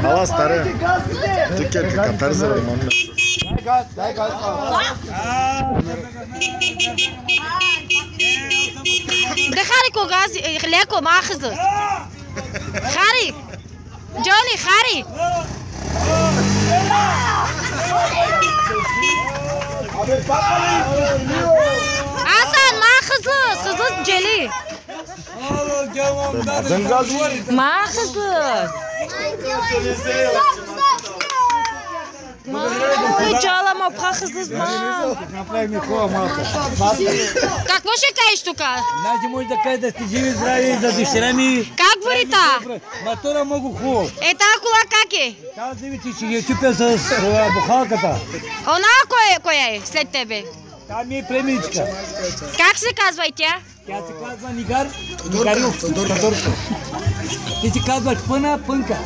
Ала, старе. Тук е катар за ремонт. Дай газ. Да харико газ, леко, маха за. Хари! Джони, хари! Асан, маха за, хазът джели. Маха за. Ой, джала ма паха с мам. Какво ще кажеш тук? Значи може да кажеш да сте живи, здрави за дъщеря ми. Как върви та? Мотора много хубаво. Е, тази кола как е? Тази ви ти ще ги чупя с бухалката. Она коя е след тебе? Та ми е племеничка. Как се казва и тя? Тя се казва Нигар. Нигаров. Ти си казва Пъна Пънка.